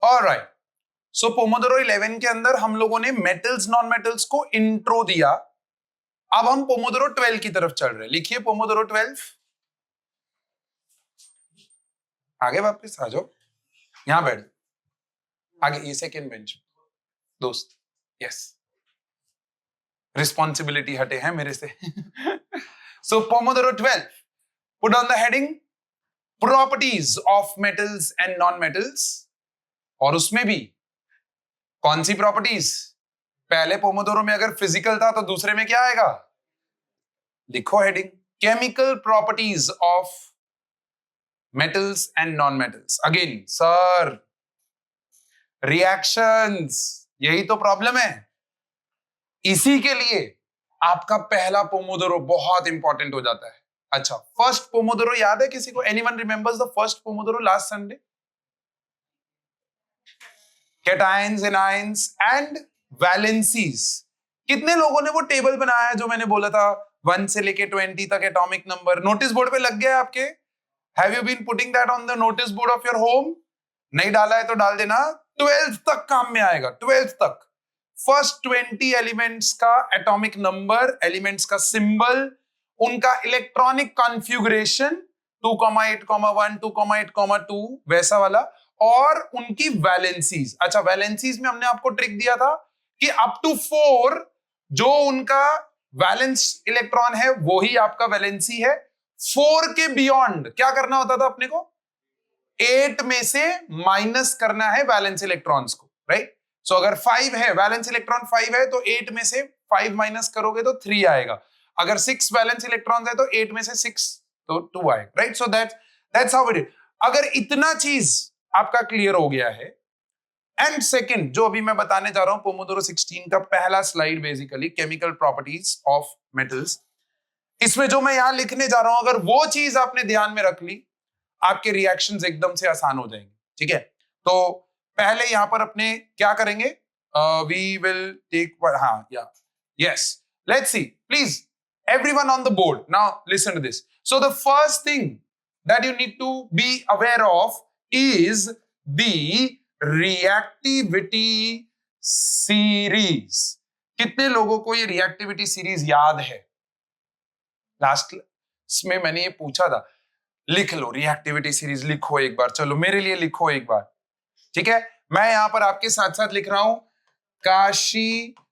Alright, सो Pomodoro 11 के अंदर हम लोगों ने मेटल्स नॉन मेटल्स को इंट्रो दिया। अब हम पोमोडोरो 12 की तरफ चल रहे हैं। लिखिए पोमोडोरो 12, आगे वापस आ जाओ, यहां बैठ आगे, ये सेकेंड बेंच दोस्त। यस, रिस्पॉन्सिबिलिटी हटे हैं मेरे से। So pomodoro 12, put on the heading properties of metals and non metals. और उसमें भी कौन सी प्रॉपर्टीज? पहले पोमोडोरो में अगर फिजिकल था तो दूसरे में क्या आएगा? लिखो heading, chemical properties of metals and non metals. Again sir, reactions, यही तो प्रॉब्लम है। इसी के लिए आपका पहला पोमोडोरो बहुत इंपॉर्टेंट हो जाता है। अच्छा, फर्स्ट पोमोडोरो याद है किसी को? Anyone remembers the first Pomodoro last Sunday? Cations, anions and valencies. कितने लोगों ने वो टेबल बनाया जो मैंने बोला था 1 से लेके 20 तक एटॉमिक नंबर? नोटिस बोर्ड पे लग गया है आपके? Have you been putting that on the notice board of your home? नहीं डाला है तो डाल देना। 12th तक काम में आएगा, 12th तक। फर्स्ट 20 एलिमेंट्स का एटॉमिक नंबर, एलिमेंट्स का सिंबल, उनका इलेक्ट्रॉनिक कॉन्फ़िगरेशन 2,8,1, 2,8,2 वैसा वाला, और उनकी वैलेंसीज। अच्छा, वैलेंसीज में हमने आपको ट्रिक दिया था कि अप टू 4 जो उनका वैलेंस इलेक्ट्रॉन है वो ही आपका वैलेंसी है। 4 के बियॉन्ड क्या करना होता था अपने को? 8 में से माइनस करना है वैलेंस इलेक्ट्रॉन्स को, राइट? सो अगर 5 है, वैलेंस इलेक्ट्रॉन 5 है, तो 8 में से 5 माइनस करोगे तो 3 आएगा। अगर 6 वैलेंस इलेक्ट्रॉन्स है तो 8 में से 6 तो 2 आएगा, right? So that's how it is. अगर इतना चीज आपका क्लियर हो गया है, एंड सेकंड जो अभी मैं बताने जा रहा हूं पोमोडोरो 16 का पहला slide, basically chemical properties of metals, इसमें जो मैं यहां लिखने जा रहा हूं, अगर वो चीज आपने ध्यान में रख ली, आपके रिएक्शंस एकदम से आसान हो जाएंगे। ठीक है, तो पहले यहां पर अपने क्या करेंगे? वी विल टेक, हाँ या yes, let's see please everyone on the board, now listen to this. So the first thing that you need to be aware of is the reactivity series. कितने लोगों को ये रिएक्टिविटी सीरीज याद है? Last में मैंने ये पूछा था, लिख लो रिएक्टिविटी सीरीज, लिखो एक बार, चलो मेरे लिए लिखो एक बार। ठीक है, मैं यहां पर आपके साथ साथ लिख रहा हूं काशीनाथ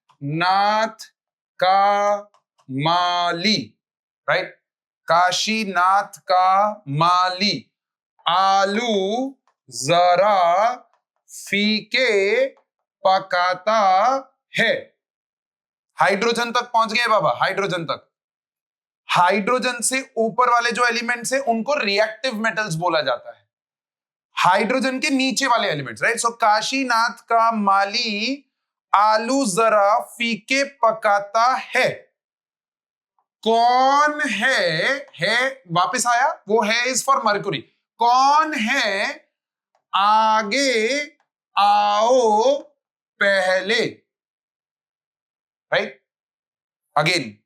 का माली, राइट? काशीनाथ का माली आलू जरा फीके पकाता है। हाइड्रोजन तक पहुंच गए बाबा, हाइड्रोजन तक। हाइड्रोजन से ऊपर वाले जो एलिमेंट्स हैं उनको रिएक्टिव मेटल्स बोला जाता है, हाइड्रोजन के नीचे वाले एलिमेंट्स, राइट? सो काशीनाथ का माली आलू जरा फीके पकाता है। कौन है वापस आया, वो है इज फॉर मरकुरी। कौन है आगे आओ पहले, राइट? अगेन,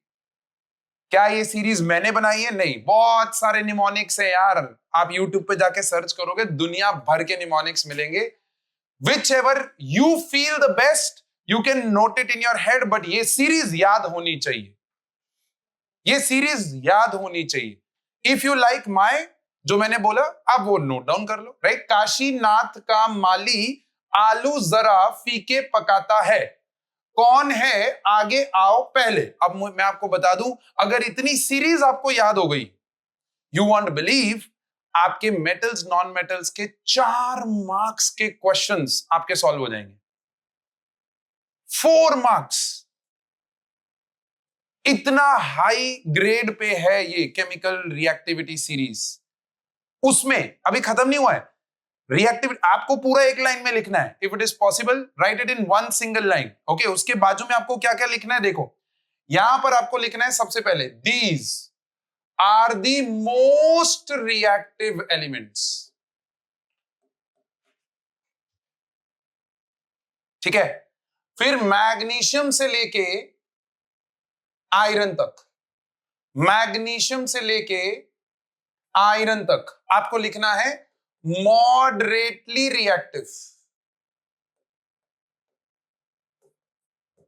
क्या ये सीरीज मैंने बनाई है? नहीं, बहुत सारे निमोनिक्स है यार, आप YouTube पे जाके सर्च करोगे दुनिया भर के निमोनिक्स मिलेंगे। Whichever you feel the best, you can note it in your head, but ये सीरीज याद होनी चाहिए, ये सीरीज याद होनी चाहिए। इफ यू लाइक माई, जो मैंने बोला आप वो नोट डाउन कर लो, राइट? काशीनाथ का माली आलू जरा फीके पकाता है। कौन है आगे आओ पहले। अब मैं आपको बता दूं, अगर इतनी सीरीज आपको याद हो गई, यू वॉन्ट बिलीव, आपके मेटल्स नॉन मेटल्स के 4 मार्क्स के क्वेश्चंस आपके सॉल्व हो जाएंगे। 4 मार्क्स, इतना हाई ग्रेड पे है ये केमिकल रिएक्टिविटी सीरीज। उसमें अभी खत्म नहीं हुआ है रिएक्टिविटी, आपको पूरा एक लाइन में लिखना है। If it is possible right it in 1 single line, okay? उसके बाजू में आपको क्या क्या लिखना है, देखो यहां पर आपको लिखना है सबसे पहले, these are the most reactive elements. ठीक है, फिर मैग्नीशियम से लेके आयरन तक, मैग्नीशियम से लेके आयरन तक आपको लिखना है moderately reactive.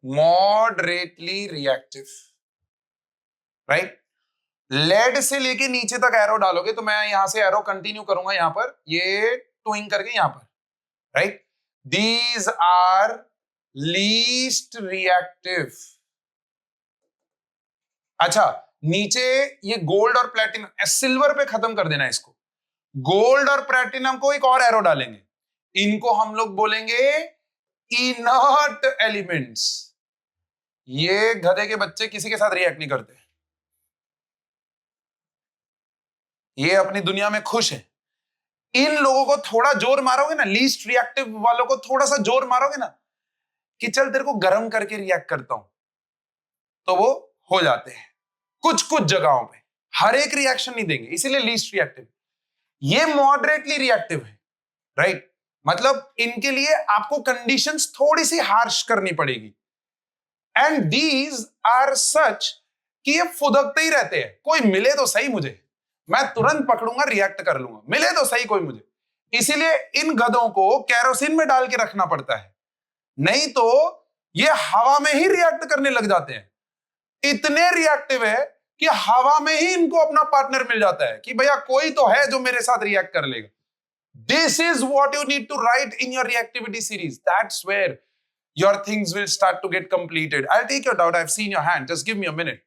Moderately reactive, right. Lead से लेके नीचे तक एरो डालोगे तो मैं यहां से एरो कंटिन्यू करूंगा, यहां पर ये ट्विंग करके यहां पर, right. These are least reactive. अच्छा, नीचे ये गोल्ड और प्लेटिनम, सिल्वर पे खत्म कर देना इसको। गोल्ड और प्लेटिनम को एक और एरो डालेंगे, इनको हम लोग बोलेंगे इनर्ट एलिमेंट्स। ये गधे के बच्चे किसी के साथ रिएक्ट नहीं करते, ये अपनी दुनिया में खुश है। इन लोगों को थोड़ा जोर मारोगे ना, लीस्ट रिएक्टिव वालों को थोड़ा सा जोर मारोगे ना कि चल तेरे को गर्म करके रिएक्ट करता हूं, तो वो हो जाते हैं कुछ कुछ जगहों पे। हर एक रिएक्शन नहीं देंगे, इसीलिए लीस्ट रिएक्टिव। ये मॉडरेटली रिएक्टिव है, राइट। मतलब इनके लिए आपको कंडीशंस थोड़ी सी हार्श करनी पड़ेगी। एंड दीज आर सच कि ये फुदकते ही रहते हैं, कोई मिले तो सही मुझे, मैं तुरंत पकड़ूंगा, रिएक्ट कर लूंगा, मिले तो सही कोई मुझे। इसीलिए इन गधों को केरोसिन में डाल के रखना पड़ता है, नहीं तो ये हवा में ही रिएक्ट करने लग जाते हैं। इतने रिएक्टिव है कि हवा में ही इनको अपना पार्टनर मिल जाता है कि भैया कोई तो है जो मेरे साथ रिएक्ट कर लेगा। This is what you need to write in your reactivity series. That's where your things will start to get completed. I'll take your doubt. I've seen your hand. Just give me a minute.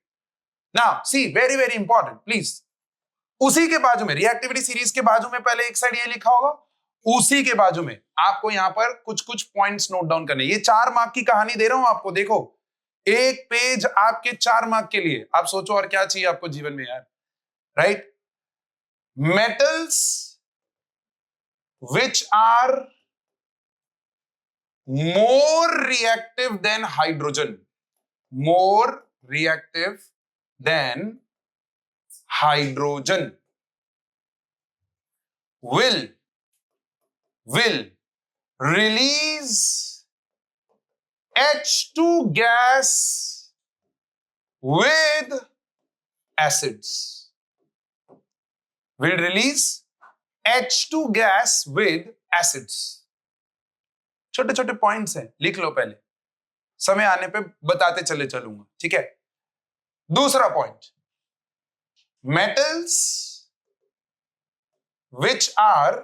Now, see, very, very important. Please. उसी के बाजू में, reactivity series के बाजू में पहले एक side ये लिखा होगा, उसी के बाजू में आपको यहां पर कुछ कुछ पॉइंट्स नोट डाउन करने। ये 4 मार्क की कहानी दे रहा हूं आपको, देखो एक पेज आपके 4 मार्क के लिए। आप सोचो और क्या चाहिए आपको जीवन में यार, right. Metals which are more reactive than hydrogen, more reactive than hydrogen will release H2 gas with acids, will release H2 gas with acids। छोटे छोटे पॉइंट्स हैं, लिख लो पहले, समय आने पे बताते चले चलूंगा, ठीक है। दूसरा point, metals which are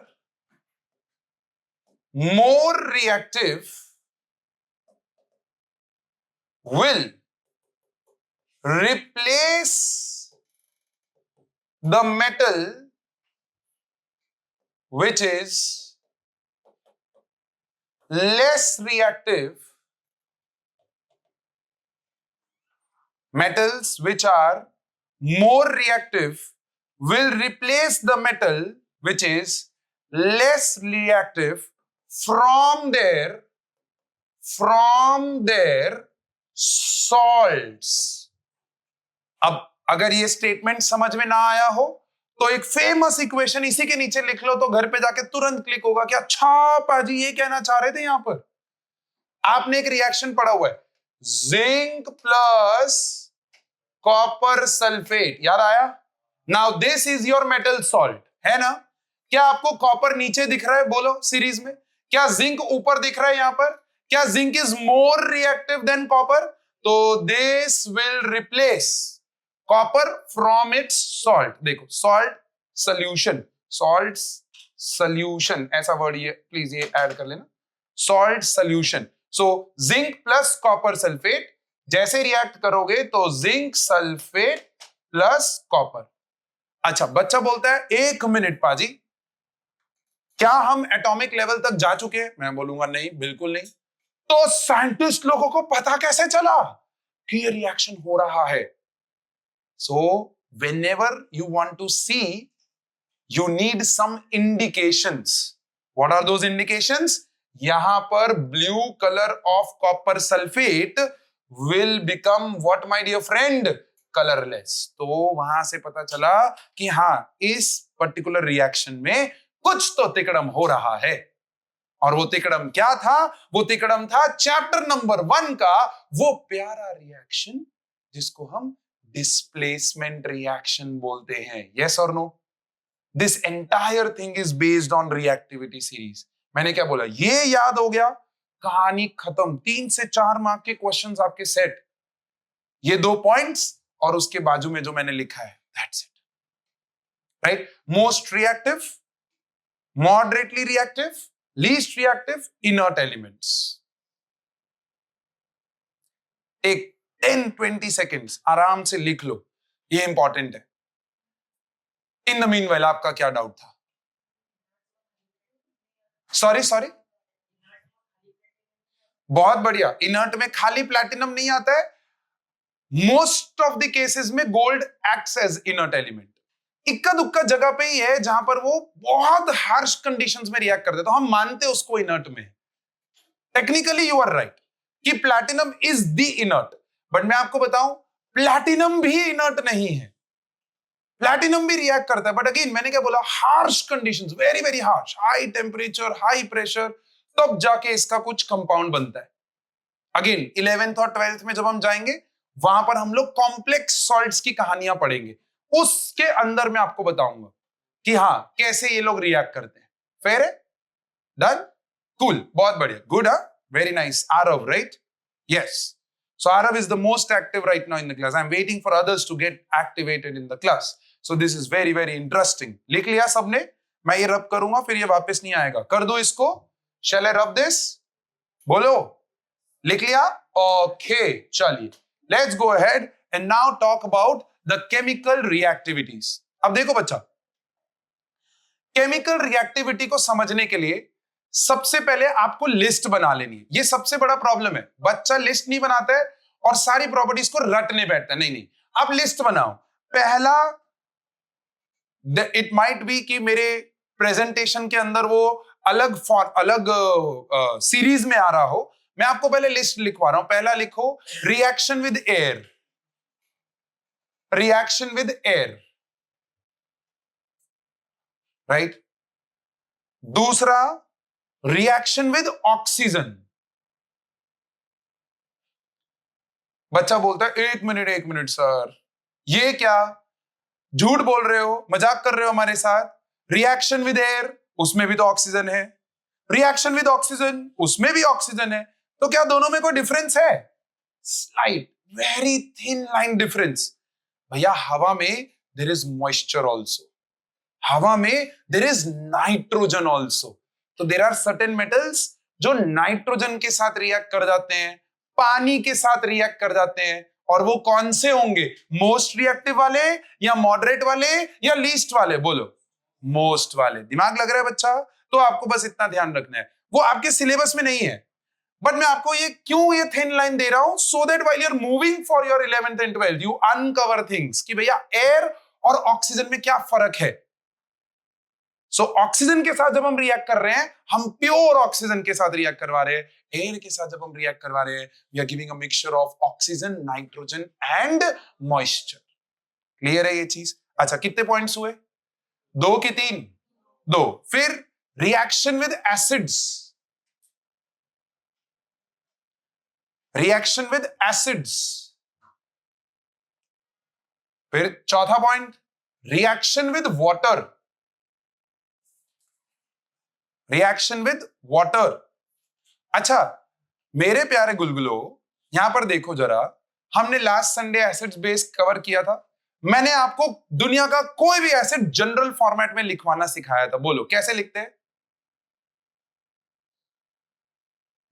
more reactive will replace the metal which is less reactive. Metals which are more reactive will replace the metal which is less reactive from their salts। अब अगर ये स्टेटमेंट समझ में ना आया हो तो एक फेमस इक्वेशन इसी के नीचे लिख लो, तो घर पे जाके तुरंत क्लिक होगा कि अच्छा पाजी ये कहना चाह रहे थे। यहां पर आपने एक रिएक्शन पढ़ा हुआ है, जिंक प्लस कॉपर सल्फेट, याद आया। Now this is your metal salt, है ना। क्या आपको कॉपर नीचे दिख रहा है, बोलो सीरीज में। क्या जिंक ऊपर दिख रहा है यहां पर। क्या zinc is more reactive than copper, तो this will replace copper from its salt. देखो सॉल्ट सोल्यूशन, सॉल्ट सोल्यूशन ऐसा वर्ड ये प्लीज ये ऐड कर लेना, salt solution. So zinc plus copper sulphate, जैसे रिएक्ट करोगे तो जिंक सल्फेट प्लस कॉपर। अच्छा, बच्चा बोलता है 1 मिनट पाजी, क्या हम एटॉमिक लेवल तक जा चुके हैं। मैं बोलूंगा नहीं, बिल्कुल नहीं। तो साइंटिस्ट लोगों को पता कैसे चला कि ये रिएक्शन हो रहा है। So whenever you want to see, you need some indications. What are those indications? यहां पर blue color of copper sulfate will become what, my dear friend? Colorless. तो वहां से पता चला कि हाँ, इस पर्टिकुलर रिएक्शन में कुछ तो तिकड़म हो रहा है। और वो तिकड़म क्या था? वो तिकड़म था चैप्टर नंबर 1 का वो प्यारा रिएक्शन जिसको हम डिस्प्लेसमेंट रिएक्शन बोलते हैं। यस और no? This entire thing is based on reactivity series. मैंने क्या बोला, ये याद हो गया, कहानी खत्म। 3 से 4 मार्क के क्वेश्चंस आपके सेट, ये 2 पॉइंट्स और उसके बाजू में जो मैंने लिखा है, that's it, right? Most reactive, moderately reactive, least reactive, inert elements. एक 10-20 सेकेंड्स आराम से लिख लो, ये इंपॉर्टेंट है। इन द मीनवाइल आपका क्या डाउट था? सॉरी, बहुत बढ़िया। इनर्ट में खाली प्लैटिनम नहीं आता है। मोस्ट ऑफ द केसेस में gold acts as inert element. इक्का दुक्का जगह पे ही है जहां पर वो बहुत हार्श कंडीशंस में रिएक्ट करते, तो हम मानते हैं उसको इनर्ट में। टेक्निकली यू आर राइट कि platinum is the inert, but मैं आपको बताऊं प्लैटिनम भी इनर्ट नहीं है, प्लैटिनम भी रिएक्ट करता है। बट अगेन मैंने क्या बोला, harsh conditions, very very harsh, high temperature, high pressure, तब जाके इसका कुछ कंपाउंड बनता है। अगेन 11th और 12th में जब हम जाएंगे वहां पर हम लोग कॉम्प्लेक्स सॉल्ट्स की कहानियां पढ़ेंगे, उसके अंदर मैं आपको बताऊंगा कि हाँ कैसे ये लोग रिएक्ट करते हैं। फेयर है? डन? कूल, बहुत बढ़िया, good, very nice. Aarav, right? Yes. So Arav is the most active right now in the class. I'm waiting for others to get activated in the class. So this is very very interesting. लिख लिया सबने? मैं ये रब करूंगा फिर ये वापस नहीं आएगा। कर दो इसको। Shall I rub this? बोलो। लिख लिया? Okay, चलिए। Let's go ahead and now talk about the chemical reactivities. अब देखो बच्चा, केमिकल रिएक्टिविटी को समझने के लिए सबसे पहले आपको लिस्ट बना लेनी है। ये सबसे बड़ा प्रॉब्लम है, बच्चा लिस्ट नहीं बनाता है और सारी प्रॉपर्टीज को रटने बैठता है। नहीं, आप लिस्ट बनाओ। पहला, इट माइट बी कि मेरे प्रेजेंटेशन के अंदर वो अलग सीरीज में आ रहा हो, मैं आपको पहले लिस्ट लिखवा रहा हूं। पहला लिखो reaction with air, reaction with air, right? दूसरा रिएक्शन विद ऑक्सीजन। बच्चा बोलता है 1 मिनट सर, ये क्या, झूठ बोल रहे हो, मजाक कर रहे हो हमारे साथ। रिएक्शन विद एयर, उसमें भी तो ऑक्सीजन है। रिएक्शन विद ऑक्सीजन, उसमें भी ऑक्सीजन है। तो क्या दोनों में कोई डिफरेंस है? Slight, very thin line difference. भैया हवा में देयर इज मॉइस्चर ऑल्सो, हवा में देयर इज नाइट्रोजन ऑल्सो। तो देयर आर सर्टेन मेटल्स जो नाइट्रोजन के साथ रिएक्ट कर जाते हैं, पानी के साथ रिएक्ट कर जाते हैं, और वो कौन से होंगे? मोस्ट रिएक्टिव वाले या मॉडरेट वाले या लीस्ट वाले? बोलो, मोस्ट वाले। दिमाग लग रहा है बच्चा? तो आपको बस इतना ध्यान रखना है, वो आपके सिलेबस में नहीं है, बट मैं आपको ये क्यों ये थिन लाइन दे रहा हूं, so that while you are moving for your 11th and 12th you uncover things कि भैया एयर और ऑक्सीजन में क्या फर्क है। सो ऑक्सीजन के साथ जब हम रिएक्ट कर रहे हैं, हम प्योर ऑक्सीजन के साथ रिएक्ट करवा रहे हैं। एयर के साथ जब हम रिएक्ट करवा रहे हैं, we are giving a mixture of oxygen, nitrogen and moisture. Clear है ये चीज? अच्छा, कितने पॉइंट्स हुए? 2 कि 3? 2। फिर reaction with acids, reaction with acids. फिर चौथा point, reaction with water, reaction with water. अच्छा मेरे प्यारे गुलगुलो, यहां पर देखो जरा, हमने last Sunday acids base cover किया था। मैंने आपको दुनिया का कोई भी एसिड जनरल फॉर्मेट में लिखवाना सिखाया था। बोलो कैसे लिखते हैं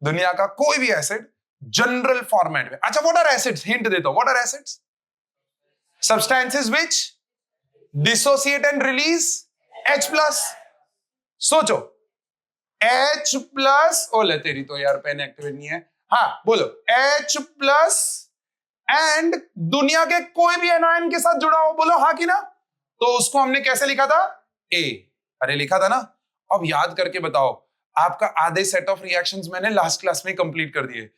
दुनिया का कोई भी एसिड जनरल फॉर्मेट में? अच्छा, व्हाट आर एसिड्स? हिंट देता हूं, what are acids? Substances which dissociate and release H+। सोचो, H+, ओले तेरी तो यार पेन एक्टिवेट नहीं है। हाँ बोलो, H+ एंड दुनिया के कोई भी एनायन के साथ जुड़ा हो, बोलो हाँ कि ना। तो उसको हमने कैसे लिखा था? A। अरे लिखा था ना। अब याद करके बताओ, आपका आधे सेट ऑफ रिएक्शंस मैंने लास्ट क्लास में कंप्लीट कर दिए,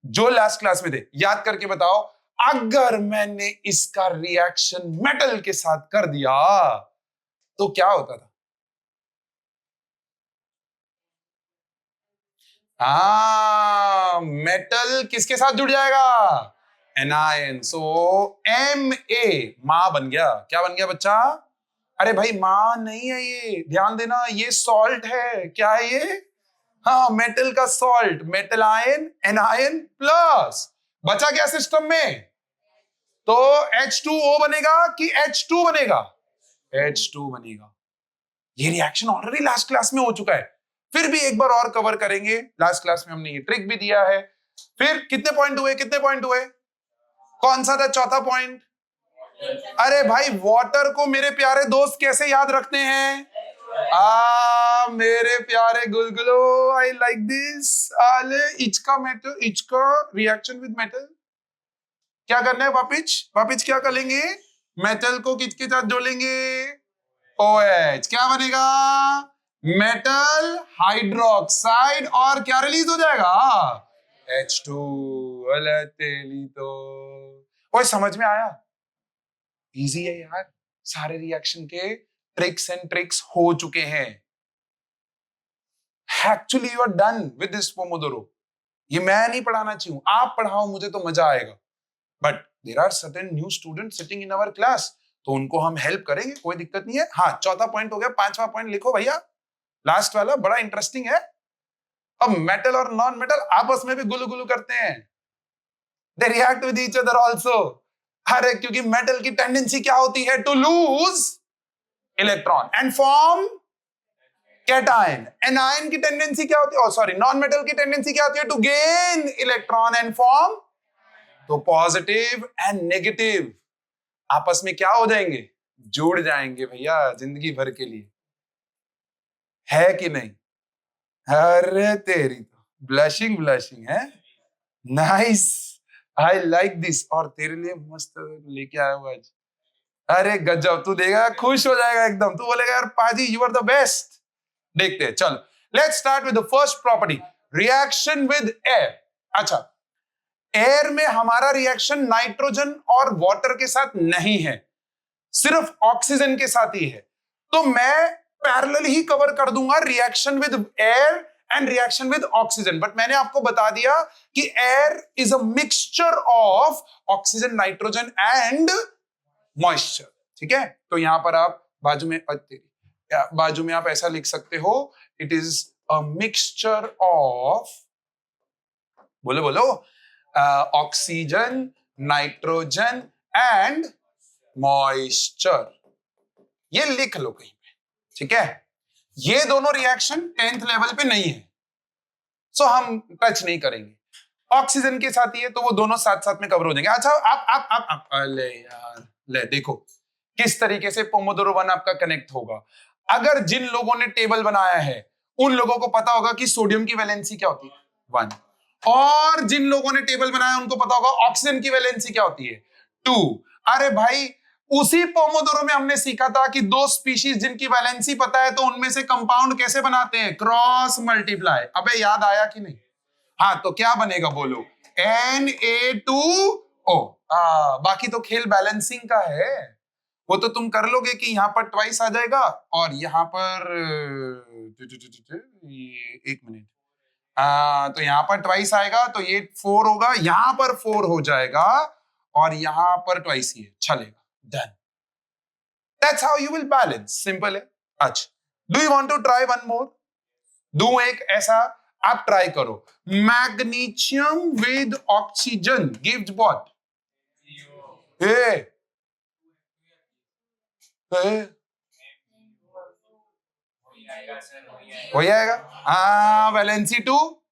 जो लास्ट क्लास में थे। याद करके बताओ, अगर मैंने इसका रिएक्शन मेटल के साथ कर दिया तो क्या होता था? मेटल किसके साथ जुड़ जाएगा? एनायन। सो Ma, मां बन गया। क्या बन गया बच्चा? अरे भाई मां नहीं है ये, ध्यान देना, ये सॉल्ट है। क्या है ये? हाँ, मेटल का salt, metal ion, anion plus, बचा क्या सिस्टम में? तो H2O बनेगा कि H2 बनेगा? H2 बनेगा। ये रिएक्शन ऑलरेडी लास्ट क्लास में हो चुका है, फिर भी एक बार और कवर करेंगे। लास्ट क्लास में हमने ये ट्रिक भी दिया है। फिर कितने पॉइंट हुए, कितने पॉइंट हुए? कौन सा था चौथा पॉइंट? अरे भाई, वाटर को मेरे प्यारे दोस्त कैसे याद रखते हैं? मेरे प्यारे गुलगुलो, आई लाइक दिस। आले इचका मेटल, इचका रिएक्शन विद मेटल। क्या करना है वापिच? वापिच क्या करेंगे? मेटल को किसके साथ जोड़ेंगे? OH। क्या बनेगा? मेटल हाइड्रोक्साइड, और क्या रिलीज हो जाएगा? H2। अले तेली तो ओए, समझ में आया? इजी है यार, सारे रिएक्शन के ट्रिक्स एंड ट्रिक्स हो चुके हैं। Actually you are done with this pomodoro. ये मैं नहीं पढ़ाना चाहिए, आप पढ़ाओ, मुझे तो मजा आएगा। But there are certain new students sitting in our class, तो उनको हम हेल्प करेंगे, कोई दिक्कत नहीं है। हाँ, चौथा पॉइंट हो गया, पांचवा पॉइंट लिखो भैया, लास्ट वाला बड़ा इंटरेस्टिंग है। अब मेटल और नॉन मेटल आपस में भी गुलू गुलू करते हैं, they react with each other also. अरे क्योंकि मेटल की टेंडेंसी क्या होती है? To lose electron and form cation. Anion की टेंडेंसी क्या होती है? सॉरी, नॉन मेटल की टेंडेंसी क्या होती है? To gain electron and form. तो पॉजिटिव एंड नेगेटिव आपस में क्या हो जाएंगे? जुड़ जाएंगे भैया, जिंदगी भर के लिए। है कि नहीं? अरे तेरी तो ब्लशिंग ब्लशिंग है। Nice, I like this. और तेरे लिए मस्त लेके आया हूं आज। अरे गजब, तू देगा खुश हो जाएगा एकदम, तू बोलेगा यार पाजी यू आर द बेस्ट। देखते हैं, चलो let's start with the first property, reaction with air. अच्छा, एयर में हमारा रिएक्शन नाइट्रोजन और वाटर के साथ नहीं है, सिर्फ ऑक्सीजन के साथ ही है। तो मैं पैरेलल ही कवर कर दूंगा reaction with air and reaction with oxygen. But मैंने आपको बता दिया कि air is a mixture of oxygen, nitrogen and moisture. ठीक है, तो यहां पर आप बाजू में आप ऐसा लिख सकते हो, it is a mixture of, बोलो बोलो, ऑक्सीजन, नाइट्रोजन एंड मॉइस्चर। ये लिख लो कहीं पे, ठीक है। ये दोनों रिएक्शन 10th लेवल पे नहीं है, सो हम टच नहीं करेंगे। ऑक्सीजन के साथ ही है, तो वो दोनों साथ साथ में कवर हो जाएंगे। अच्छा, आप अरे यार, ले देखो किस तरीके से पोमोडोरो 1 आपका कनेक्ट होगा। अगर जिन लोगों ने टेबल बनाया है उन लोगों को पता होगा कि सोडियम की वैलेंसी क्या होती है, 1। और जिन लोगों ने टेबल बनाया उनको पता होगा ऑक्सीजन की वैलेंसी क्या होती है, 2। अरे भाई, उसी पोमोडोरो में हमने सीखा था कि दो स्पीशीज जिनकी वैलेंसी पता है तो उनमें से कंपाउंड कैसे बनाते हैं, क्रॉस मल्टीप्लाई। अबे याद आया कि नहीं? हाँ, तो क्या बनेगा बोलो, Na2O। बाकी तो खेल बैलेंसिंग का है, वो तो तुम कर लोगे कि यहां पर ट्वाइस आ जाएगा और यहां पर 1 मिनट, तो यहां पर ट्वाइस आएगा तो ये 4 होगा, यहां पर 4 हो जाएगा और यहां पर ट्वाइस ही है, चलेगा, done. That's how you will balance, simple है। अच्छा, do you want to try one more? दू एक ऐसा, आप ट्राई करो। Magnesium with oxygen gives what? हो जाएगा। हाँ, वैलेंसी 2,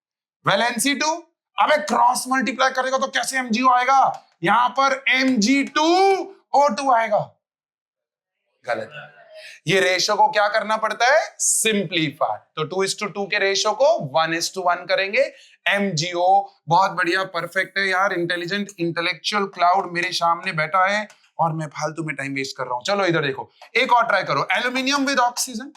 वैलेंसी 2। अबे क्रॉस मल्टीप्लाई करेगा तो कैसे MgO आएगा? यहां पर Mg2O2 आएगा। गलत है। ये रेशो को क्या करना पड़ता है? सिंप्लीफाई। तो 2:2 के रेशो को 1:1 करेंगे। MgO बहुत बढ़िया, परफेक्ट है यार, इंटेलिजेंट इंटेलेक्चुअल क्लाउड मेरे सामने बैठा है और मैं फालतू में टाइम वेस्ट कर रहा हूं। चलो इधर देखो, एक और ट्राई करो, एल्यूमिनियम विद ऑक्सीजन,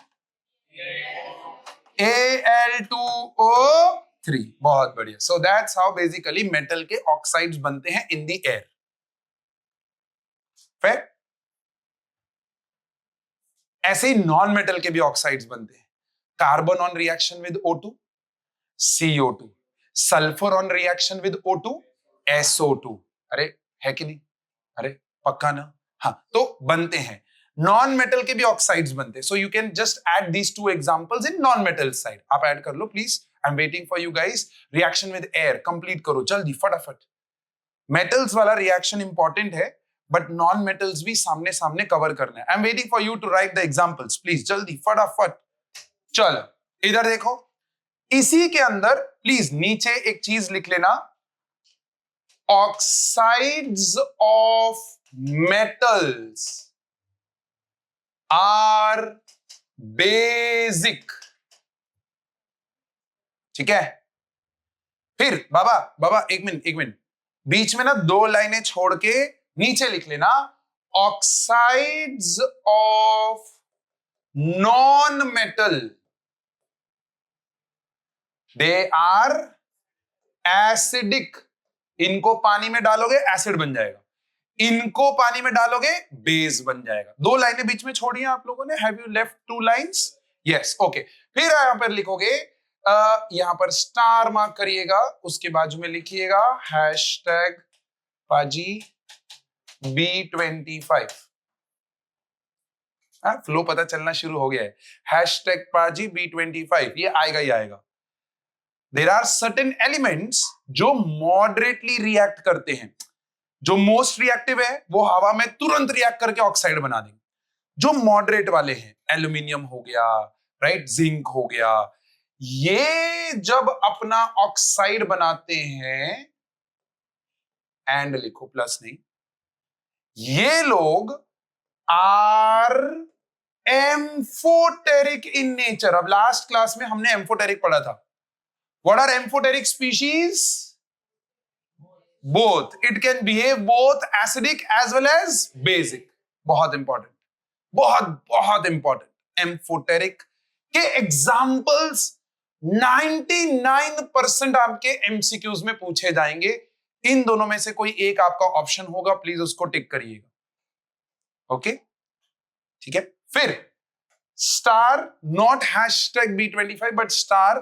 Al2O3। बहुत बढ़िया। So that's how basically metal के ऑक्साइड्स बनते हैं इन द एयर। फिर ऐसे ही नॉन मेटल के भी ऑक्साइड्स बनते हैं। Carbon on reaction with O2, CO2। Sulphur on reaction with O2, SO2। अरे है कि नहीं? अरे पक्का ना? हाँ, तो बनते हैं। नॉन मेटल के भी ऑक्साइड्स बनते हैं। So you can just add these 2 examples in non metal side. आप ऐड कर लो please, I am waiting for you guys. Reaction with air complete करो जल्दी फटाफट. मेटल्स वाला रिएक्शन इंपॉर्टेंट है, बट नॉन मेटल्स भी सामने सामने कवर करना है. I am waiting for you to write the examples please, जल्दी फटाफट. चलो इधर देखो, इसी के अंदर प्लीज नीचे एक चीज लिख लेना, oxides of metals are basic. ठीक है. फिर बाबा एक मिनट बीच में ना 2 लाइनें छोड़ के नीचे लिख लेना, oxides of non metal they are acidic. इनको पानी में डालोगे एसिड बन जाएगा, इनको पानी में डालोगे बेस बन जाएगा. 2 लाइनें बीच में छोड़ी हैं आप लोगों ने. Have you left 2 lines? Yes, okay. फिर यहां पर लिखोगे, यहां पर स्टार मार्क करिएगा, उसके बाजू में लिखिएगा हैशटैग पाजी B25. फ्लो पता चलना शुरू हो गया है. हैशटैग पाजी B25 ये आएगा ही आएगा. देयर आर सर्टेन एलिमेंट्स जो मॉडरेटली रिएक्ट करते हैं. जो मोस्ट रिएक्टिव है वो हवा में तुरंत रिएक्ट करके ऑक्साइड बना देंगे. जो मॉडरेट वाले हैं, एल्यूमिनियम हो गया, राइट, जिंक हो गया, ये जब अपना ऑक्साइड बनाते हैं, एंड लिखो प्लस नहीं, ये लोग आर एम्फोटेरिक इन नेचर. अब लास्ट क्लास में हमने एम्फोटेरिक पढ़ा था. What are amphoteric species? Both. It can behave both acidic as well as basic. बहुत इंपॉर्टेंट, बहुत इंपॉर्टेंट. एम्फोटेरिक के एग्जाम्पल्स 99% आपके एमसीक्यूज में पूछे जाएंगे. इन दोनों में से कोई एक आपका ऑप्शन होगा, प्लीज उसको टिक करिएगा. ओके, ठीक है. फिर star, not hashtag B25 but star,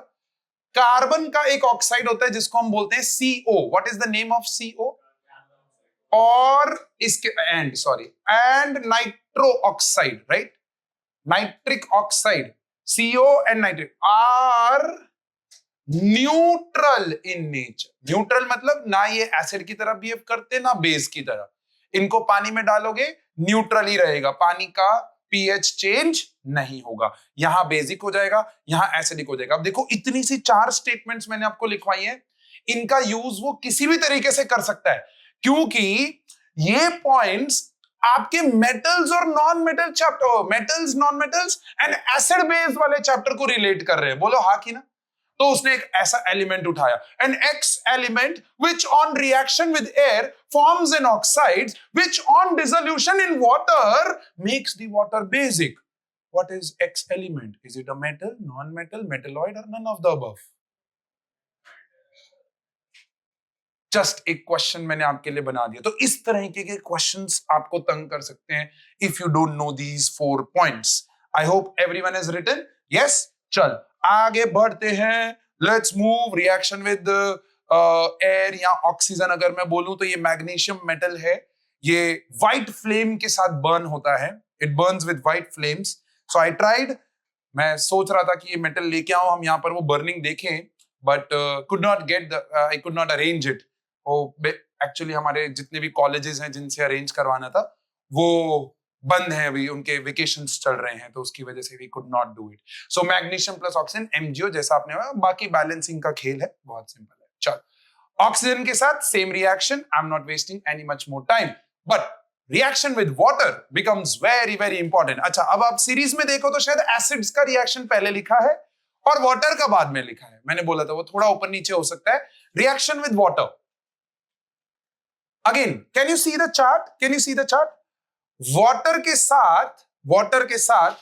carbon का एक ऑक्साइड होता है जिसको हम बोलते हैं CO. What is the name of CO? और इसके and nitro oxide, right, nitric oxide, CO and nitric are neutral in nature. Neutral मतलब ना ये एसिड की तरह बिहेव करते ना बेस की तरह. इनको पानी में डालोगे न्यूट्रल ही रहेगा, पानी का pH चेंज नहीं होगा. यहां बेसिक हो जाएगा, यहां एसिडिक हो जाएगा. अब देखो इतनी सी 4 स्टेटमेंट्स मैंने आपको लिखवाई है. इनका यूज वो किसी भी तरीके से कर सकता है, क्योंकि ये पॉइंट्स आपके मेटल्स और non metal chapter, metals non metals and acid base वाले चैप्टर को रिलेट कर रहे हैं. बोलो हाँ कि ना. तो उसने एक ऐसा एलिमेंट उठाया, an X element which on reaction with air forms an oxide which on dissolution in water makes the water basic. What is X element? Is it a metal, non metal, metalloid और none of the above? Just एक question मैंने आपके लिए बना दिया. तो इस तरह के क्वेश्चंस आपको तंग कर सकते हैं if you don't know these 4 points. I hope everyone has written. Yes, चल आगे बढ़ते हैं. Let's move. Reaction with air या ऑक्सीजन अगर मैं बोलूं तो ये मैग्नीशियम मेटल है. ये व्हाइट फ्लेम के साथ बर्न होता है. It Burns with white flames. So I tried, मैं सोच रहा था कि ये मेटल लेके आऊं, हम यहाँ पर वो बर्निंग देखें, but could not gate I could not arrange it. Actually हमारे जितने भी कॉलेजेस हैं जिनसे अरेंज करवाना था वो बंद है अभी, उनके वेकेशंस चल रहे हैं, तो उसकी वजह से we could not do it. So magnesium plus oxygen MgO जैसा आपने, बाकी बैलेंसिंग का खेल है, बहुत सिंपल है. चल, ऑक्सीजन के साथ same reaction. I am not wasting any much more time, but reaction with water becomes very very important. अच्छा, अब आप सीरीज में देखो तो शायद एसिड्स का रिएक्शन पहले लिखा है और वाटर का बाद में लिखा है. मैंने बोला था वो थोड़ा ऊपर नीचे हो सकता है. Reaction with water, again can you see the chart? Can you see the chart? Water के साथ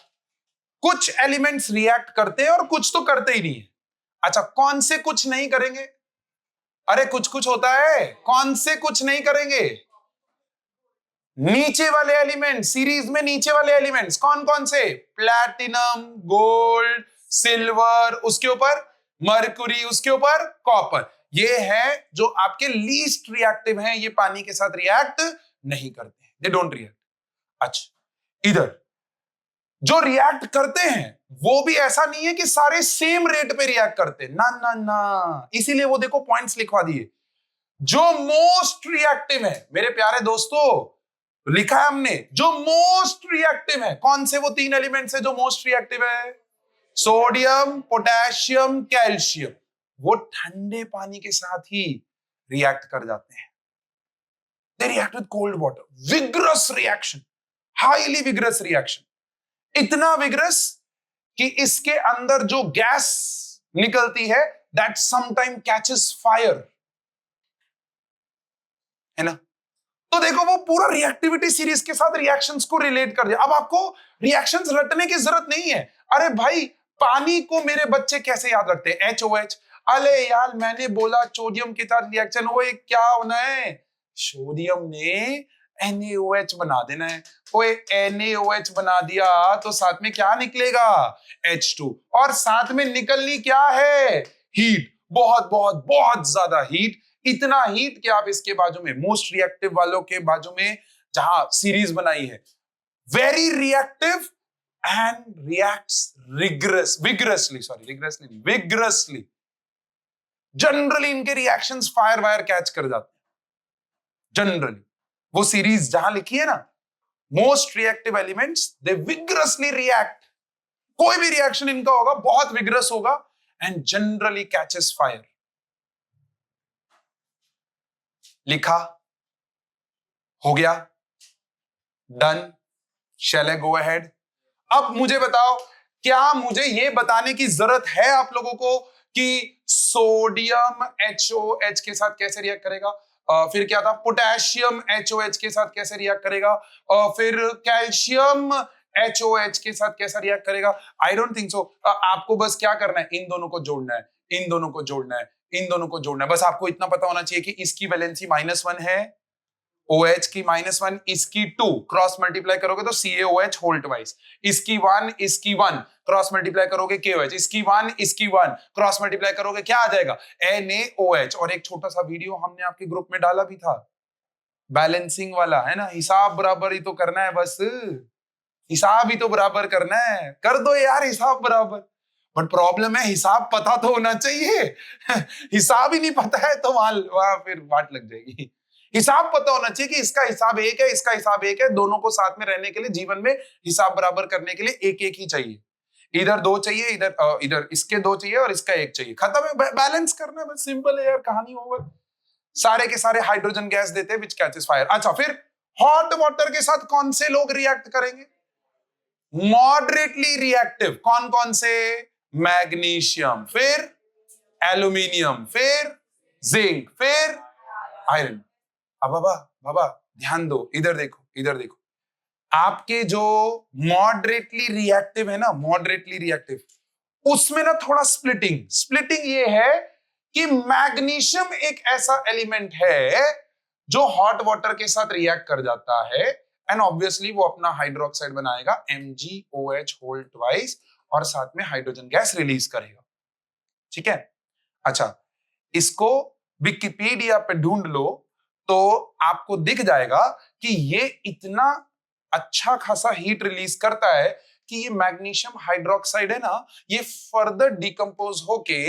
कुछ एलिमेंट्स रिएक्ट करते हैं और कुछ तो करते ही नहीं है. अच्छा, कौन से कुछ नहीं करेंगे? अरे कुछ कुछ होता है. कौन से कुछ नहीं करेंगे? नीचे वाले एलिमेंट, सीरीज में नीचे वाले एलिमेंट्स कौन कौन से? प्लैटिनम, गोल्ड, सिल्वर, उसके ऊपर मर्क्यूरी, उसके ऊपर कॉपर. ये है जो आपके लीस्ट रिएक्टिव हैं. ये पानी के साथ रिएक्ट नहीं करते, दे डोंट रिएक्ट. अच्छा, इधर जो रिएक्ट करते हैं वो भी ऐसा नहीं है कि सारे सेम रेट पे रिएक्ट करते, ना ना ना, इसीलिए वो देखो पॉइंट्स लिखवा दिए। जो मोस्ट रिएक्टिव है मेरे प्यारे दोस्तों, लिखा है हमने, जो मोस्ट रिएक्टिव है, कौन से वो 3 एलिमेंट्स है जो मोस्ट रिएक्टिव है? Sodium, potassium, calcium. वो ठंडे पानी के साथ ही रिएक्ट कर जाते हैं। They react with cold water, vigorous reaction, highly vigorous reaction, इतना विग्रस कि इसके अंदर जो गैस निकलती है दैट समटाइम कैचेस फायर, है ना। तो देखो वो पूरा रिएक्टिविटी सीरीज के साथ रिएक्शंस को रिलेट कर दिया। अब आपको रिएक्शंस रटने की जरूरत नहीं है। अरे भाई, पानी को मेरे बच्चे कैसे याद रखते हैं? HOH। अरे यार, मैंने बोला सोडियम के साथ रिएक्शन, वो क्या होना है? सोडियम ने NaOH बना देना है। ओए, NaOH बना दिया तो साथ में क्या निकलेगा? H2। और साथ में निकलनी क्या है? हीट, बहुत बहुत बहुत ज्यादा हीट। इतना हीट कि आप इसके बाजू में, मोस्ट रिएक्टिव वालों के बाजू में जहां सीरीज बनाई है, very reactive and reacts vigorously. Generally इनके रिएक्शंस फायर वायर कैच कर जाते हैं। जनरली वो सीरीज जहां लिखी है ना, most reactive elements they vigorously react. कोई भी रिएक्शन इनका होगा बहुत विग्रस होगा एंड जनरली कैचेस फायर। लिखा, हो गया, डन। शैल आई गो अहेड? अब मुझे बताओ, क्या मुझे ये बताने की जरूरत है आप लोगों को कि सोडियम HOH के साथ कैसे रिएक्ट करेगा? फिर क्या था? पोटेशियम HOH के साथ कैसे रिएक्ट करेगा? फिर कैल्शियम HOH के साथ कैसा रिएक्ट करेगा? I don't think so. आपको बस क्या करना है, इन दोनों को जोड़ना है, इन दोनों को जोड़ना है, इन दोनों को जोड़ना है। बस आपको इतना पता होना चाहिए कि इसकी वैलेंसी -1 है, OH की -1, इसकी 2, क्रॉस मल्टीप्लाई करोगे तो CaOH होल ट्वाइस, इसकी 1 क्रॉस मल्टीप्लाई करोगे KOH, इसकी 1 क्रॉस मल्टीप्लाई करोगे क्या आ जाएगा? NaOH। और एक छोटा सा वीडियो हमने आपके ग्रुप में डाला भी था, बैलेंसिंग वाला, है ना। हिसाब बराबर ही तो करना है, बस हिसाब ही तो बराबर करना है, कर दो यार हिसाब बराबर। बट प्रॉब्लम है, हिसाब पता तो होना चाहिए। हिसाब ही नहीं पता है तो वहां फिर बात लग जाएगी। हिसाब पता होना चाहिए कि इसका हिसाब 1 है, इसका हिसाब 1 है। दोनों को साथ में रहने के लिए, जीवन में हिसाब बराबर करने के लिए 1 ही चाहिए। इधर 2 चाहिए, इधर इसके 2 चाहिए और इसका 1 चाहिए। खत्म है, बैलेंस करना है, बस सिंपल है यार, कहानी ओवर। सारे के सारे हाइड्रोजन गैस देते हैं विच कैचेस फायर। अच्छा, फिर हॉट वाटर के साथ कौन से लोग रिएक्ट करेंगे? Moderately reactive. कौन कौन से? मैग्नीशियम, फिर एल्यूमिनियम, फिर जिंक, फिर आयरन। अब बाबा ध्यान दो, इधर देखो। आपके जो मॉडरेटली रिएक्टिव है ना, मॉडरेटली रिएक्टिव, उसमें ना थोड़ा स्प्लिटिंग ये है कि मैग्नीशियम एक ऐसा एलिमेंट है जो हॉट वाटर के साथ रिएक्ट कर जाता है एंड ऑब्वियसली वो अपना हाइड्रोक्साइड बनाएगा MgOH होल ट्वाइस और साथ में हाइड्रोजन गैस रिलीज करेगा। ठीक है? अच्छा, इसको विकिपीडिया पे ढूंढ लो तो आपको दिख जाएगा कि ये इतना अच्छा खासा हीट रिलीज करता है कि ये मैग्नीशियम हाइड्रोक्साइड है ना, ये फर्दर डिकम्पोज होके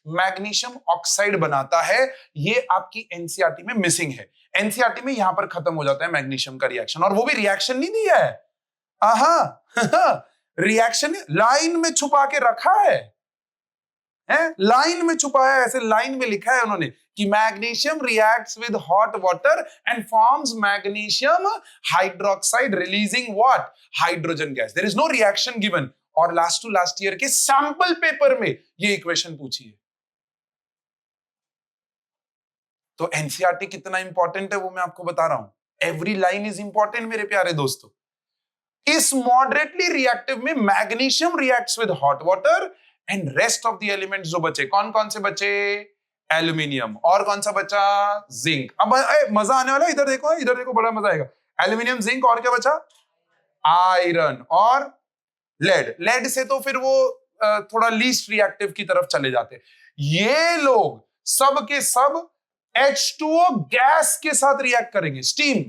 मैग्नीशियम ऑक्साइड बनाता है। ये आपकी एनसीईआरटी में मिसिंग है। एनसीईआरटी में यहां पर खत्म हो जाता है मैग्नीशियम का रिएक्शन, और वो भी रिएक्शन नहीं दिया है, रिएक्शन लाइन में छुपा के रखा है, लाइन में छुपा है, ऐसे लाइन में लिखा है उन्होंने कि magnesium reacts with hot water and forms magnesium hydroxide releasing what? Hydrogen gas. There is no reaction given. और लास्ट टू लास्ट ईयर के सैंपल पेपर में ये इक्वेशन पूछी है। तो एनसीईआरटी कितना इंपॉर्टेंट है वो मैं आपको बता रहा हूं। एवरी लाइन इज इंपॉर्टेंट मेरे प्यारे दोस्तों। इस मॉडरेटली रिएक्टिव में magnesium reacts with hot water and rest of the elements जो बचे, कौन कौन से बचे? एल्यूमिनियम, और कौन सा बचा? जिंक। अब मजा आने वाला है, इधर देखो, बड़ा मजा आएगा। एल्यूमिनियम, जिंक, और क्या बचा? आयरन और लेड से तो फिर वो थोड़ा लीस्ट रिएक्टिव की तरफ चले जाते। ये लोग सब के सब H2O गैस के साथ रिएक्ट करेंगे, स्टीम,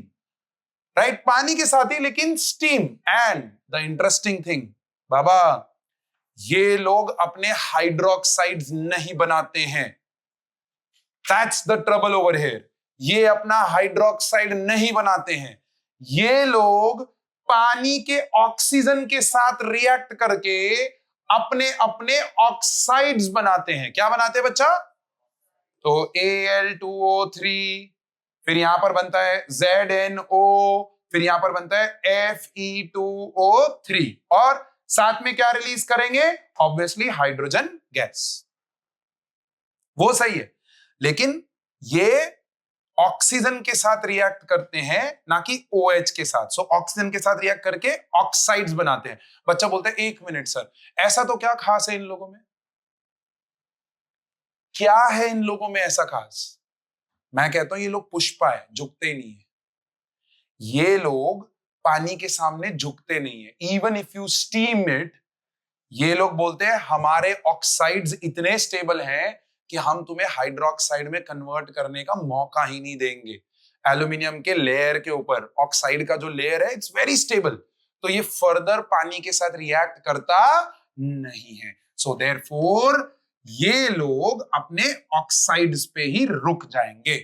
राइट? पानी के साथ ही, लेकिन steam. And the interesting thing, बाबा ये लोग अपने हाइड्रोक्साइड्स नहीं बनाते हैं, that's the trouble over here. ये अपना हाइड्रोक्साइड नहीं बनाते हैं, ये लोग पानी के ऑक्सीजन के साथ रिएक्ट करके अपने अपने ऑक्साइड्स बनाते हैं। क्या बनाते हैं बच्चा? तो Al2O3, फिर यहां पर बनता है ZnO, फिर यहां पर बनता है Fe2O3, और साथ में क्या रिलीज करेंगे? Obviously hydrogen gas. वो सही है, लेकिन ये ऑक्सीजन के साथ रिएक्ट करते हैं, ना कि OH के साथ। सो ऑक्सीजन के साथ रिएक्ट करके ऑक्साइड्स बनाते हैं। बच्चा बोलता है 1 मिनट सर, ऐसा तो क्या खास है इन लोगों में? क्या है इन लोगों में ऐसा खास? मैं कहता हूं ये लोग पुष्पा है, झुकते नहीं है। ये लोग पानी के सामने झुकते नहीं है। Even if you steam it, ये लोग बोलते हैं हमारे ऑक्साइड्स इतने स्टेबल हैं कि हम तुम्हें हाइड्रोक्साइड में कन्वर्ट करने का मौका ही नहीं देंगे। एल्यूमिनियम के लेयर के ऊपर ऑक्साइड का जो लेयर है, इट्स वेरी स्टेबल, तो ये फर्दर पानी के साथ रिएक्ट करता नहीं है। सो देयरफॉर ये लोग अपने ऑक्साइड्स पे ही रुक जाएंगे।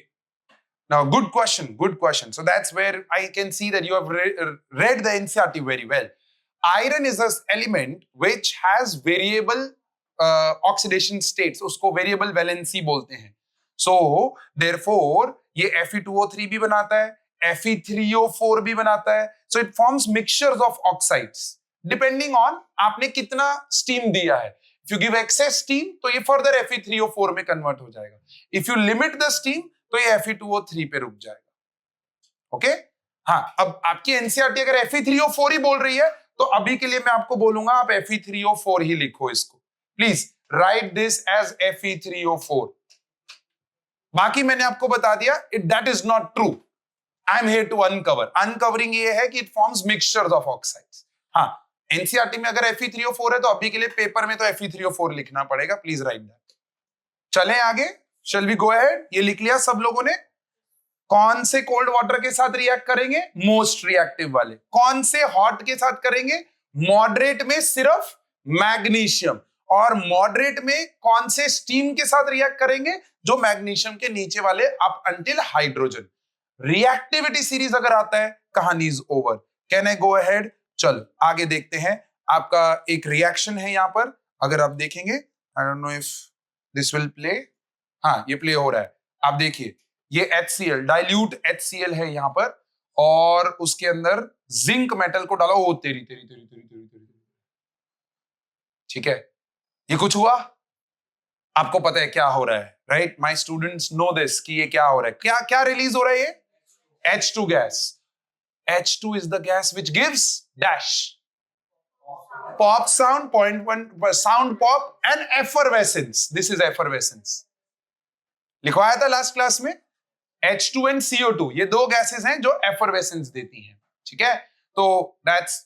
Now, good question. So that's where I can see that you have read the NCERT very well. Iron is an element which has variable oxidation states. उसको variable valency बोलते हैं. So, therefore, ये Fe2O3 भी बनाता है, Fe3O4 भी बनाता है. So it forms mixtures of oxides depending on आपने कितना steam दिया है. If you give excess steam, तो ये further Fe3O4 में convert हो जाएगा. If you limit the steam, तो ये Fe2O3 पे रुक जाएगा। ओके? हाँ, अब आपकी एनसीईआरटी अगर Fe3O4 ही बोल रही है, तो अभी के लिए मैं आपको बोलूंगा आप Fe3O4 ही लिखो इसको। Please write this as Fe3O4। बाकी मैंने आपको बता दिया, that is not true. I am here to uncover. Uncovering ये है कि it forms mixtures of oxides. हाँ, एनसीईआरटी में अगर Fe3O4 है, तो अभी के लिए पेपर में तो Fe3O4 लिखना पड़ेगा। Please right that. चलें आगे। Shall we go ahead? ये लिख लिया सब लोगों ने? कौन से कोल्ड वाटर के साथ रिएक्ट करेंगे? मोस्ट रिएक्टिव वाले। कौन से हॉट के साथ करेंगे? मॉडरेट में सिर्फ मैग्नीशियम। और मॉडरेट में कौन से स्टीम के साथ रिएक्ट करेंगे? जो मैग्नीशियम के नीचे वाले, up until hydrogen. Reactivity series अगर आता है, कहानी is over. Can I go ahead? चल आगे देखते हैं। आपका एक रिएक्शन है यहां पर, अगर आप देखेंगे, I don't know if this will play. हाँ, ये प्ले हो रहा है। आप देखिए, ये HCl, डाइल्यूट HCl है यहां पर, और उसके अंदर जिंक मेटल को डाला। ओ तेरी तेरी तेरी तेरी तेरी तेरी। ठीक है, ये कुछ हुआ? आपको पता है क्या हो रहा है, right? My students know this कि ये क्या हो रहा है। क्या क्या रिलीज हो रहा है? ये H2 gas. H2 is the gas which gives dash pop sound, point one sound pop and effervescence. This is effervescence. लिखवाया था लास्ट क्लास में। H2 and CO2, ये दो गैसेस हैं जो एफरवेसेंस देती हैं। ठीक है, तो दैट्स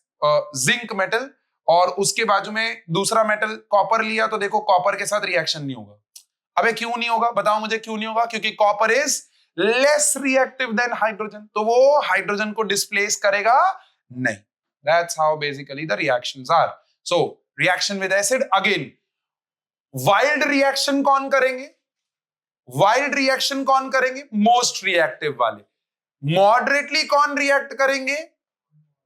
जिंक मेटल, और उसके बाजू में दूसरा मेटल कॉपर लिया, तो देखो कॉपर के साथ रिएक्शन नहीं होगा। अबे क्यों नहीं होगा? बताओ मुझे क्यों नहीं होगा? क्योंकि copper is less reactive than hydrogen, तो वो हाइड्रोजन को डिस्प्लेस करेगा नहीं। That's how basically the reactions are. So reaction with acid, again wild reaction कौन करेंगे? वाइल्ड रिएक्शन कौन करेंगे? मोस्ट रिएक्टिव वाले। मॉडरेटली कौन रिएक्ट करेंगे?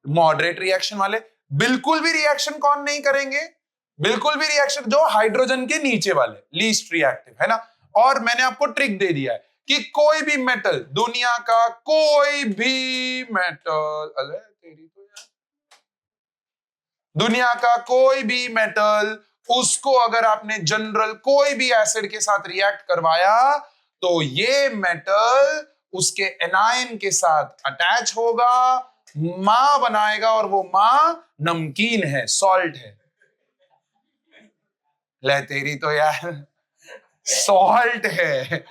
मॉडरेट रिएक्शन वाले। बिल्कुल भी रिएक्शन कौन नहीं करेंगे? बिल्कुल भी रिएक्शन जो हाइड्रोजन के नीचे वाले, लीस्ट रिएक्टिव, है ना? और मैंने आपको ट्रिक दे दिया है कि कोई भी मेटल, दुनिया का कोई भी मेटल, अरे तेरी तो यार, दुनिया का कोई भी मेटल, उसको अगर आपने जनरल कोई भी एसिड के साथ रिएक्ट करवाया, तो ये मेटल उसके एनायन के साथ अटैच होगा, मां बनाएगा, और वो मां नमकीन है, सॉल्ट है। ले तेरी तो यार, सॉल्ट है।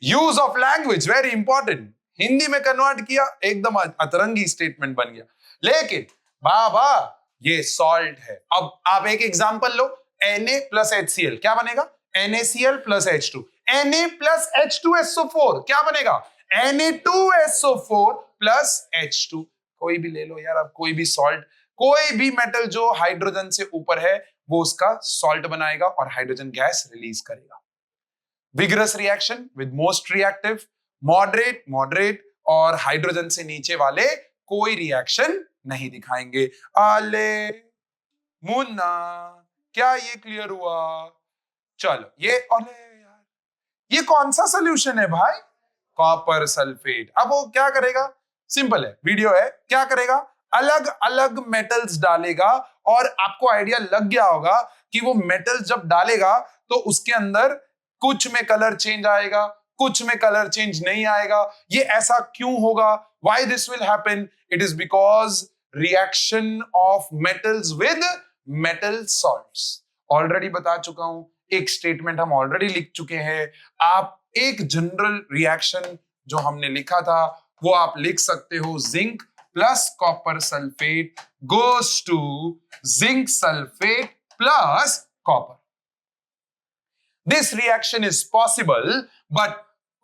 Use of language very important. Hindi में कन्वर्ट किया, एकदम अतरंगी स्टेटमेंट बन गया। लेकिन बाबा ये सॉल्ट है। अब आप एक एग्जांपल लो, Na प्लस HCl क्या बनेगा? NaCl plus H2। Na plus H2SO4 क्या बनेगा? Na2SO4 plus H2। कोई भी ले लो यार, आप कोई भी सॉल्ट, कोई भी मेटल जो हाइड्रोजन से ऊपर है वो उसका सॉल्ट बनाएगा और हाइड्रोजन गैस रिलीज करेगा। Vigorous reaction with most reactive, moderate, moderate और हाइड्रोजन से नीचे वाले कोई रिएक्शन नहीं दिखाएंगे। आले मुन्ना, क्या ये क्लियर हुआ? चलो ये, अरे यार ये कौन सा सोल्यूशन है भाई? Copper sulphate. अब वो क्या करेगा? सिंपल है, वीडियो है। क्या करेगा? अलग अलग मेटल्स डालेगा और आपको आइडिया लग गया होगा कि वो मेटल्स जब डालेगा तो उसके अंदर कुछ में कलर चेंज आएगा, कुछ में कलर चेंज नहीं आएगा। ये ऐसा क्यों होगा? Why this will happen? It is because reaction of metals with metal salts. Already बता चुका हूं, एक स्टेटमेंट हम ऑलरेडी लिख चुके हैं। आप एक जनरल रिएक्शन जो हमने लिखा था वो आप लिख सकते हो, zinc plus copper sulphate goes to zinc sulphate plus copper. This reaction is possible, but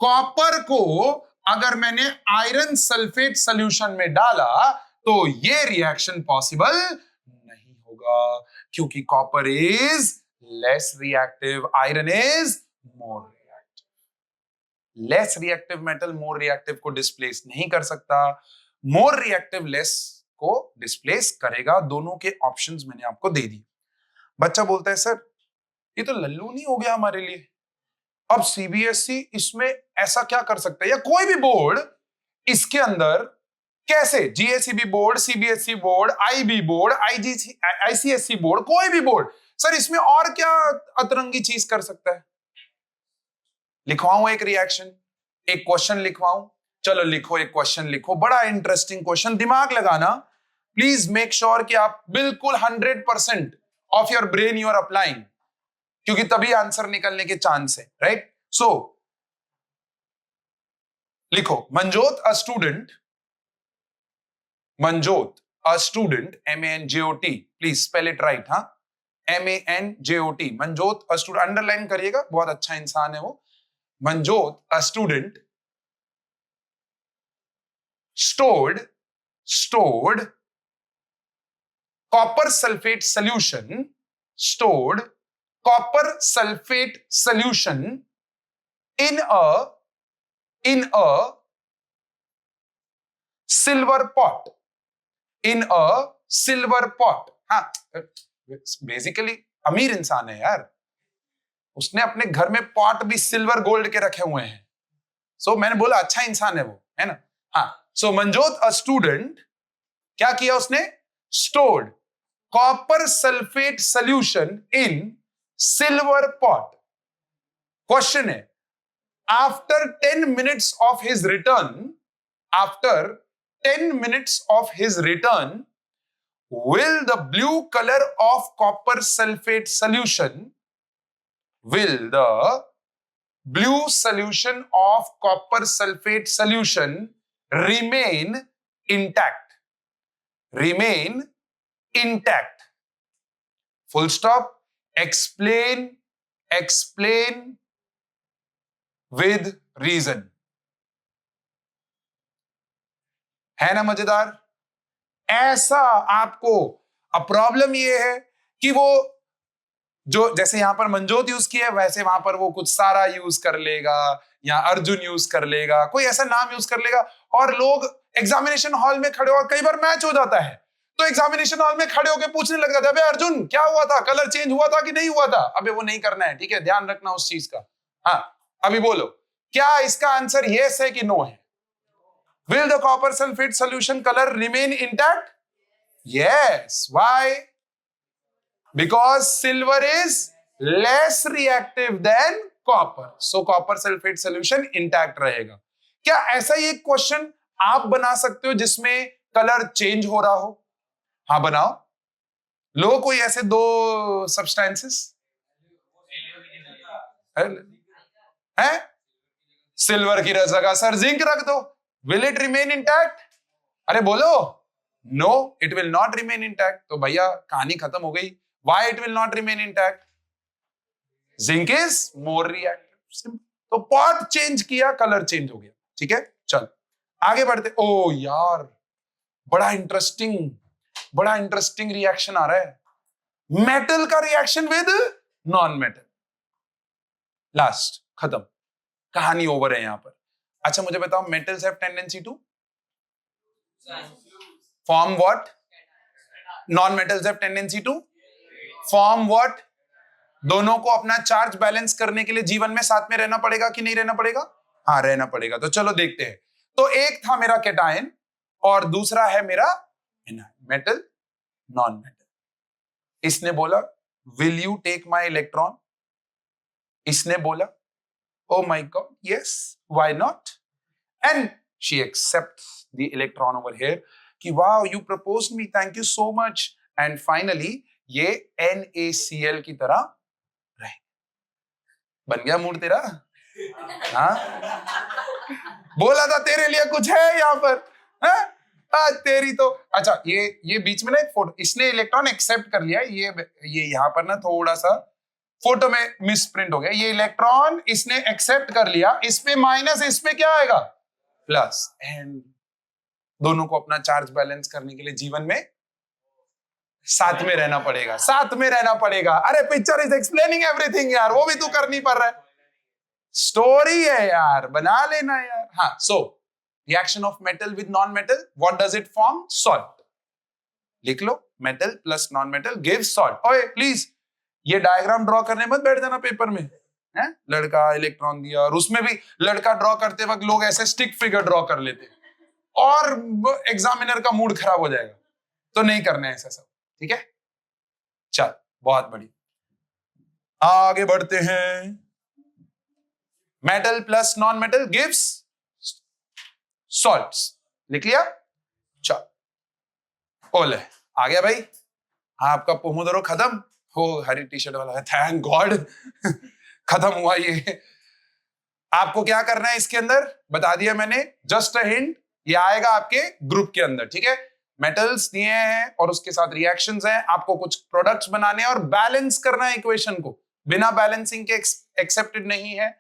copper को अगर मैंने आयरन सल्फेट सॉल्यूशन में डाला तो ये रिएक्शन पॉसिबल नहीं होगा, क्योंकि copper is less reactive, iron is more reactive. Less reactive metal more reactive को डिस्प्लेस नहीं कर सकता, मोर रिएक्टिव लेस को डिस्प्लेस करेगा। दोनों के ऑप्शंस मैंने आपको दे दिए। बच्चा बोलता है सर ये तो लल्लू नहीं हो गया हमारे लिए, अब सीबीएसई इसमें ऐसा क्या कर सकता है, या कोई भी बोर्ड इसके अंदर कैसे, GSEB board, CBSE board, IB board, ICSE board, कोई भी बोर्ड सर इसमें और क्या अतरंगी चीज कर सकता है? लिखवाऊं एक रिएक्शन, एक क्वेश्चन लिखवाऊं? चलो लिखो, एक क्वेश्चन लिखो, बड़ा इंटरेस्टिंग क्वेश्चन। दिमाग लगाना, प्लीज मेक श्योर कि आप बिल्कुल 100% of your brain you are applying, क्योंकि तभी आंसर निकलने के चांस है, राइट? सो लिखो, Manjot a student, Manjot a student, MANJOT, please spell it right, हाँ, MANJOT, Manjot a student, underline करिएगा, बहुत अच्छा इंसान है वो। Manjot a student stored copper sulfate solution, stored copper sulfate solution in a silver pot, in a silver pot। हाँ, basically अमीर इंसान है यार, उसने अपने घर में पॉट भी सिल्वर गोल्ड के रखे हुए हैं। सो मैंने बोला अच्छा इंसान है वो, है ना? हाँ, सो मंजोत अ स्टूडेंट, क्या किया उसने? Stored copper sulphate solution in silver pot. Question है, after 10 minutes of his return, after 10 minutes of his return, will the blue color of copper sulfate solution, will the blue solution of copper sulfate solution remain intact, remain intact, full stop, explain, explain with reason। है ना मजेदार? ऐसा आपको, अब problem ये है कि वो जो जैसे यहां पर मंजोत यूज किया है वैसे वहां पर वो कुछ सारा यूज कर लेगा या अर्जुन यूज कर लेगा, कोई ऐसा नाम यूज कर लेगा, और लोग एग्जामिनेशन हॉल में खड़े हो, कई बार मैच हो जाता है तो एग्जामिनेशन हॉल में खड़े होकर पूछने लग जाते हैं, अबे अर्जुन क्या हुआ था, कलर चेंज हुआ था कि नहीं हुआ था? अबे वो नहीं करना है, ठीक है, ध्यान रखना उस चीज का। हाँ, अभी बोलो, क्या इसका आंसर यस है कि नो है? Will the copper sulfate solution color remain intact? Yes. Why? Because silver is less reactive than copper. So copper sulfate solution intact रहेगा। क्या ऐसा ही एक क्वेश्चन आप बना सकते हो जिसमें कलर चेंज हो रहा हो? हाँ बनाओ। लो कोई ऐसे दो सब्सटेंसेस है, सिल्वर की जगह सर जिंक रख दो, will it remain intact? अरे बोलो, no, it will not remain intact। तो भैया कहानी खत्म हो गई। Why it will not remain intact? Zinc is more reactive। तो पॉट चेंज किया, कलर चेंज हो गया, ठीक है। चल आगे बढ़ते। ओ यार बड़ा इंटरेस्टिंग, बड़ा इंटरेस्टिंग रिएक्शन आ रहा है, मेटल का reaction with non metal. Last, खत्म, कहानी ओवर है यहां पर। अच्छा मुझे बताओ, metals have tendency to form what? Non metals have tendency to form what? दोनों को अपना चार्ज बैलेंस करने के लिए जीवन में साथ में रहना पड़ेगा कि नहीं रहना पड़ेगा? हाँ, रहना पड़ेगा। तो चलो देखते हैं। तो एक था मेरा कैटायन और दूसरा है मेरा मेटल, नॉन मेटल। इसने बोला will you take my electron? इसने बोला oh my god, yes, why not? And she accepts the electron over here कि wow, you proposed me, thank you so much. And finally ये NaCl की तरह रहे। बन गया मूड तेरा? हाँ, बोला था तेरे लिए कुछ है यहाँ पर, हाँ? तेरी तो अच्छा, ये बीच में ना एक फोटो, इसने इलेक्ट्रॉन एक्सेप्ट कर लिया, ये यहाँ पर ना थोड़ा सा फोटो में मिस प्रिंट हो गया। ये इलेक्ट्रॉन इसने एक्सेप्ट कर लिया, इसमें माइनस, इसमें क्या आएगा? प्लस। एंड दोनों को अपना चार्ज बैलेंस करने के लिए जीवन में साथ में रहना पड़ेगा, साथ में रहना पड़ेगा। अरे पिक्चर इज एक्सप्लेनिंग एवरीथिंग यार, वो भी तू कर नहीं पा रहा है, स्टोरी है यार, बना लेना यार। हाँ, so reaction of metal with non metal, what does it form? Salt. लिख लो, metal plus non metal gives salt. ओए प्लीज ये डायग्राम ड्रॉ करने मत बैठ जाना पेपर में, है? लड़का इलेक्ट्रॉन दिया, और उसमें भी लड़का ड्रॉ करते वक्त लोग ऐसे स्टिक फिगर ड्रॉ कर लेते और एग्जामिनर का मूड खराब हो जाएगा, तो नहीं करना है ऐसा सब, ठीक है? चल, बहुत बढ़िया, आगे बढ़ते हैं। Metal plus non metal gives salts, लिख लिया? चल, ओले आ गया भाई, आपका पोमोदोरो खत्म हो। हरी टी शर्ट वाला है, थैंक गॉड खत्म हुआ ये। आपको क्या करना है इसके अंदर बता दिया मैंने, जस्ट अ हिंट, ये आएगा आपके ग्रुप के अंदर, ठीक है? मेटल्स दिए हैं और उसके साथ रिएक्शंस हैं, आपको कुछ प्रोडक्ट्स बनाने हैं और बैलेंस करना है इक्वेशन को। बिना बैलेंसिंग के एक्सेप्टेड नहीं है,